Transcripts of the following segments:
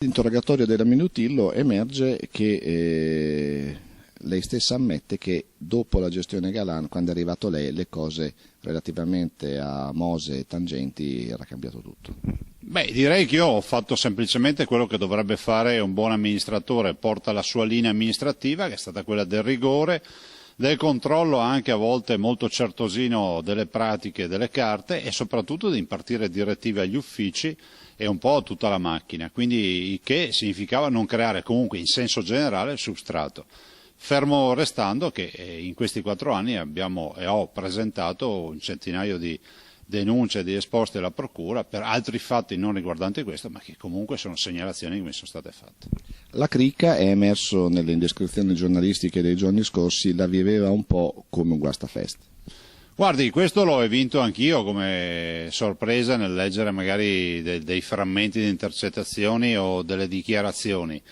L'interrogatorio della Minutillo emerge che lei stessa ammette che dopo la gestione Galan, quando è arrivato lei, le cose relativamente a Mose e Tangenti era cambiato tutto. Beh, direi che io ho fatto semplicemente quello che dovrebbe fare un buon amministratore, porta la sua linea amministrativa, che è stata quella del rigore, del controllo anche a volte molto certosino delle pratiche, delle carte e soprattutto di impartire direttive agli uffici e un po' a tutta la macchina, quindi che significava non creare comunque in senso generale il substrato. Fermo restando che in questi 4 anni ho presentato un centinaio di denunce di esposte alla procura per altri fatti non riguardanti questo, ma che comunque sono segnalazioni che mi sono state fatte. La cricca, è emerso nelle indiscrezioni giornalistiche dei giorni scorsi, la viveva un po' come un guastafeste. Guardi, questo l'ho vinto anch'io come sorpresa nel leggere magari dei frammenti di intercettazioni o delle dichiarazioni.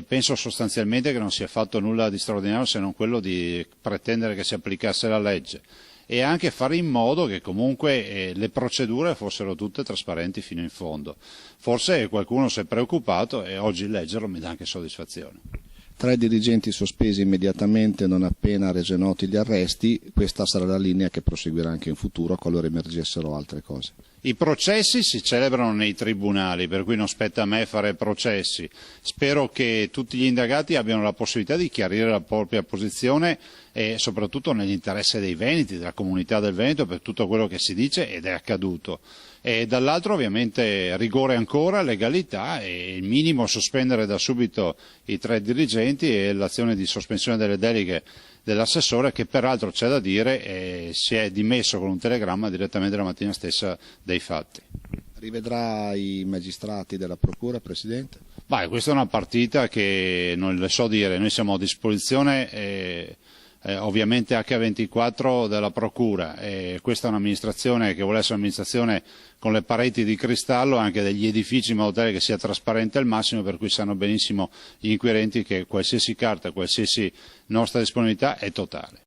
Penso sostanzialmente che non sia fatto nulla di straordinario se non quello di pretendere che si applicasse la legge e anche fare in modo che comunque le procedure fossero tutte trasparenti fino in fondo. Forse qualcuno si è preoccupato e oggi leggerlo mi dà anche soddisfazione. 3 dirigenti sospesi immediatamente non appena rese noti gli arresti, questa sarà la linea che proseguirà anche in futuro qualora emergessero altre cose. I processi si celebrano nei tribunali, per cui non spetta a me fare processi. Spero che tutti gli indagati abbiano la possibilità di chiarire la propria posizione e soprattutto nell'interesse dei veneti, della comunità del Veneto, per tutto quello che si dice ed è accaduto. E dall'altro ovviamente rigore ancora, legalità e il minimo sospendere da subito i 3 dirigenti e l'azione di sospensione delle deleghe dell'assessore che peraltro c'è da dire si è dimesso con un telegramma direttamente la mattina stessa dei fatti. Rivedrà i magistrati della procura, Presidente? Beh, questa è una partita che non le so dire, noi siamo a disposizione ovviamente H24 della procura e questa è un'amministrazione che vuole essere un'amministrazione con le pareti di cristallo anche degli edifici in modo tale che sia trasparente al massimo, per cui sanno benissimo gli inquirenti che qualsiasi carta, qualsiasi nostra disponibilità è totale.